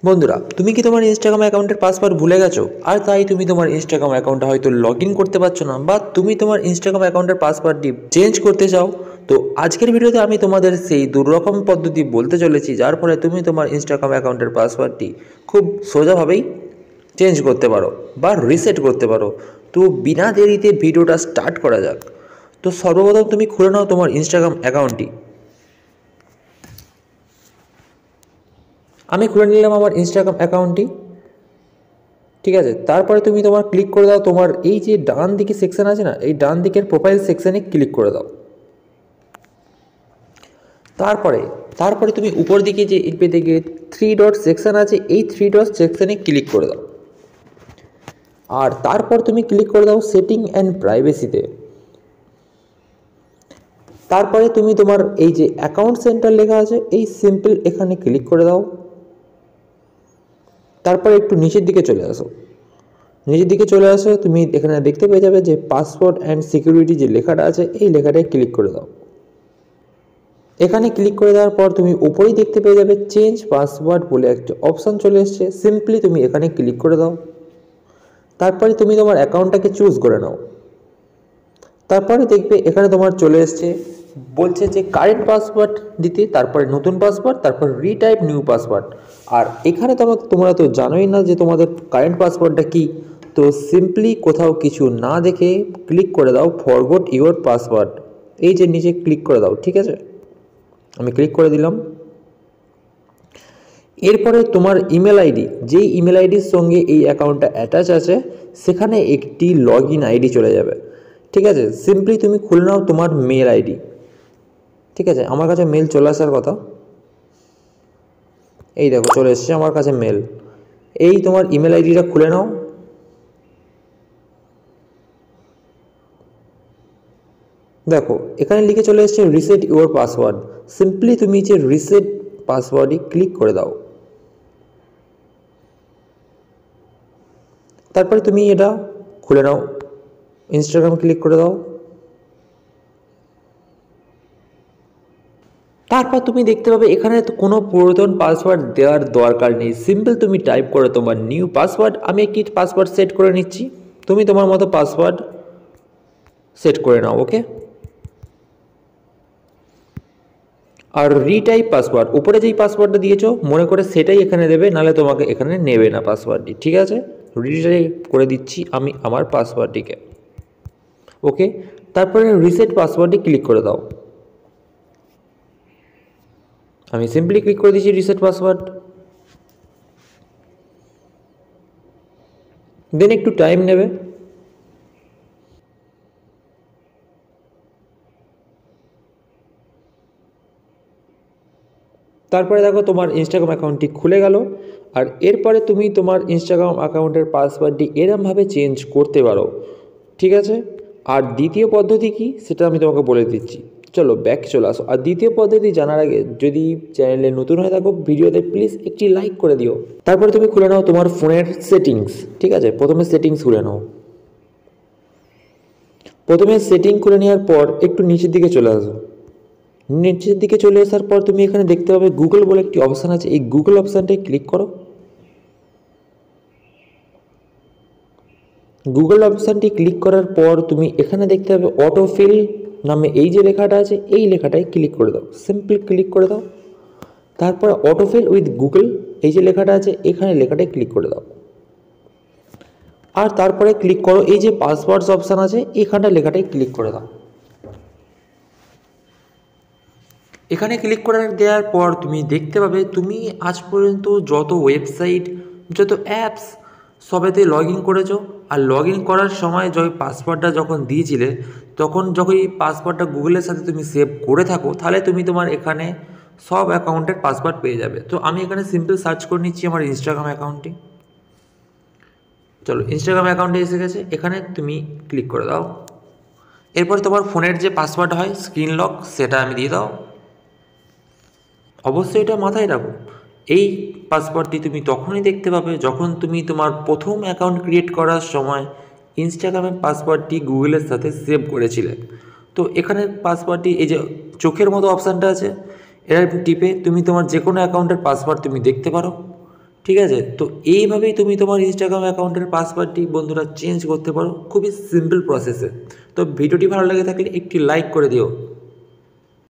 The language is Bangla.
বন্ধুরা, তুমি কি তোমার ইনস্টাগ্রাম অ্যাকাউন্টের পাসওয়ার্ড ভুলে গেছো আর তাই তুমি তোমার ইনস্টাগ্রাম অ্যাকাউন্টে হয়তো লগ ইন করতে পারছো না, বা তুমি তোমার ইনস্টাগ্রাম অ্যাকাউন্টের পাসওয়ার্ডটি চেঞ্জ করতে চাও? তো আজকের ভিডিওতে আমি তোমাদের সেই দুরকম পদ্ধতি বলতে চলেছি যার ফলে তুমি তোমার ইনস্টাগ্রাম অ্যাকাউন্টের পাসওয়ার্ডটি খুব সোজাভাবেই চেঞ্জ করতে পারো বা রিসেট করতে পারো। তো বিনা দেরিতে ভিডিওটা স্টার্ট করা যাক। তো সর্বপ্রথম তুমি খুলে নাও তোমার ইনস্টাগ্রাম অ্যাকাউন্টটি। আমি খুলে নিলাম আমার ইনস্টাগ্রাম অ্যাকাউন্টটি। ঠিক আছে, তারপরে তুমি তোমার ক্লিক করে দাও তোমার এই যে ডান দিকে সেকশন আছে না, এই ডান দিকের প্রোফাইল সেকশনে ক্লিক করে দাও। তারপরে তারপরে তুমি উপর দিকে যে দিকে থ্রি ডট সেকশন আছে, এই থ্রি ডট সেকশনে ক্লিক করে দাও। আর তারপর তুমি ক্লিক করে দাও সেটিং অ্যান্ড প্রাইভেসিতে। তারপরে তুমি তোমার এই যে অ্যাকাউন্ট সেন্টার লেখা আছে, এই সিম্পল এখানে ক্লিক করে দাও। তারপরে একটু নিচের দিকে চলে আসো। নিচের দিকে চলে আসো, তুমি এখানে দেখতে পেয়ে যাবে যে পাসওয়ার্ড অ্যান্ড সিকিউরিটি যে লেখাটা আছে, এই লেখাটায় ক্লিক করে দাও। এখানে ক্লিক করে দেওয়ার পর তুমি উপরেই দেখতে পেয়ে যাবে চেঞ্জ পাসওয়ার্ড বলে একটা অপশান চলে এসছে, সিম্পলি তুমি এখানে ক্লিক করে দাও। তারপরে তুমি তোমার অ্যাকাউন্টটাকে চুজ করে নাও। তারপরে দেখবে এখানে তোমার চলে এসছে, বলছে যে কারেন্ট পাসওয়ার্ড দিতে, তারপরে নতুন পাসওয়ার্ড, তারপর রিটাইপ নিউ পাসওয়ার্ড। আর এখানে তোমরা তো জানোই না যে তোমাদের কারেন্ট পাসওয়ার্ডটা কী। তো সিম্পলি কোথাও কিছু না দেখে ক্লিক করে দাও ফরগট ইউর পাসওয়ার্ড, এই যে নিচে ক্লিক করে দাও। ঠিক আছে, আমি ক্লিক করে দিলাম। এরপরে তোমার ইমেল আইডি, যেই ইমেল আইডির সঙ্গে এই অ্যাকাউন্টটা অ্যাটাচ আছে, সেখানে একটি লগ ইন আইডি চলে যাবে। ঠিক আছে, সিম্পলি তুমি খুলে নাও তোমার মেল আইডি। ঠিক আছে, আমার কাছে মেল চলে আসার কথা, এই দেখো চলে এসছে আমার কাছে মেল। এই তোমার ইমেল আইডিটা খুলে নাও। দেখো এখানে লিখে চলে এসছে রিসেট ইউর পাসওয়ার্ড, সিম্পলি তুমি যে রিসেট পাসওয়ার্ডে ক্লিক করে দাও। তারপরে তুমি এটা খুলে নাও, ইনস্টাগ্রাম ক্লিক করে দাও। তারপর তুমি দেখতে পাবে এখানে তো কোনো পুরাতন পাসওয়ার্ড দেওয়ার দরকার নেই, সিম্পল তুমি টাইপ করো তোমার নিউ পাসওয়ার্ড। আমি একটি পাসওয়ার্ড সেট করে নিচ্ছি, তুমি তোমার মতো পাসওয়ার্ড সেট করে নাও। ওকে, আর রিটাইপ পাসওয়ার্ড, উপরে যেই পাসওয়ার্ডটা দিয়েছো মনে করে সেটাই এখানে দেবে, নাহলে তোমাকে এখানে নেবে না পাসওয়ার্ডটি। ঠিক আছে, রিটাইপ করে দিচ্ছি আমি আমার পাসওয়ার্ডটিকে। ওকে, তারপরে রিসেট পাসওয়ার্ডে ক্লিক করে দাও। আমি সিম্পলি ক্লিক করে দিচ্ছি রিসেট পাসওয়ার্ড। দেন একটু টাইম নেবে। তারপরে দেখো তোমার ইনস্টাগ্রাম অ্যাকাউন্টটি খুলে গেল। আর এরপরে তুমি তোমার ইনস্টাগ্রাম অ্যাকাউন্টের পাসওয়ার্ডটি এরমভাবে চেঞ্জ করতে পারো। ঠিক আছে, আর দ্বিতীয় পদ্ধতি কি সেটা আমি তোমাকে বলে দিচ্ছি। চলো ব্যাক চলে আসো। আর দ্বিতীয় পদ্ধতি জানার আগে যদি চ্যানেলে নতুন হয়ে থাকো ভিডিওতে প্লিজ একটি লাইক করে দিও। তারপরে তুমি খুলে নাও তোমার ফোনের সেটিংস। ঠিক আছে, প্রথমে সেটিংস খুলে নাও। প্রথমে সেটিং করে নেওয়ার পর একটু নিচের দিকে চলে আসো। নিচের দিকে চলে আসার পর তুমি এখানে দেখতে পাবে গুগল বলে একটি অপশান আছে, এই গুগল অপশানটায় ক্লিক করো। গুগল অপশানটি ক্লিক করার পর তুমি এখানে দেখতে পাবে অটোফিল নামে এই যে লেখাটা আছে, এই লেখাটায় ক্লিক করে দাও, সিম্পল ক্লিক করে দাও। তারপর অটোফিল উইথ গুগল এই যে লেখাটা আছে, এখানে লেখাটায় ক্লিক করে দাও। আর তারপরে ক্লিক করো এই যে পাসওয়ার্ডস অপশান আছে, এখানটা লেখাটায় ক্লিক করে দাও। এখানে ক্লিক করে দেওয়ার পর তুমি দেখতে পাবে তুমি আজ পর্যন্ত যত ওয়েবসাইট, যত অ্যাপস সবেতে লগ ইন করেছো। আর লগ ইন করার সময় যখন পাসওয়ার্ডটা যখন দিয়েছিলে, তখন যখন এই পাসওয়ার্ডটা গুগলের সাথে তুমি সেভ করে থাকো, তাহলে তুমি তোমার এখানে সব অ্যাকাউন্টের পাসওয়ার্ড পেয়ে যাবে। তো আমি এখানে সিম্পল সার্চ করে নিচ্ছি আমার ইনস্টাগ্রাম অ্যাকাউন্টটি। চলো ইনস্টাগ্রাম অ্যাকাউন্টে এসে গেছে, এখানে তুমি ক্লিক করে দাও। এরপর তোমার ফোনের যে পাসওয়ার্ড হয় স্ক্রিন লক, সেটা আমি দিয়ে দাও। অবশ্যই এটা মাথায় রাখো, এই পাসওয়ার্ডটি তুমি তখনই দেখতে পাবে যখন তুমি তোমার প্রথম অ্যাকাউন্ট ক্রিয়েট করার সময় ইনস্টাগ্রামের পাসওয়ার্ডটি গুগলের সাথে সেভ করেছিলে। তো এখানে পাসওয়ার্ডটি এই যে চোখের মতো অপশানটা আছে, এটা টিপে তুমি তোমার যে কোনো অ্যাকাউন্টের পাসওয়ার্ড তুমি দেখতে পারো। ঠিক আছে, তো এইভাবেই তুমি তোমার ইনস্টাগ্রাম অ্যাকাউন্টের পাসওয়ার্ডটি বন্ধুরা চেঞ্জ করতে পারো খুবই সিম্পল প্রসেসে। তো ভিডিওটি ভালো লেগে থাকলে একটি লাইক করে দিও।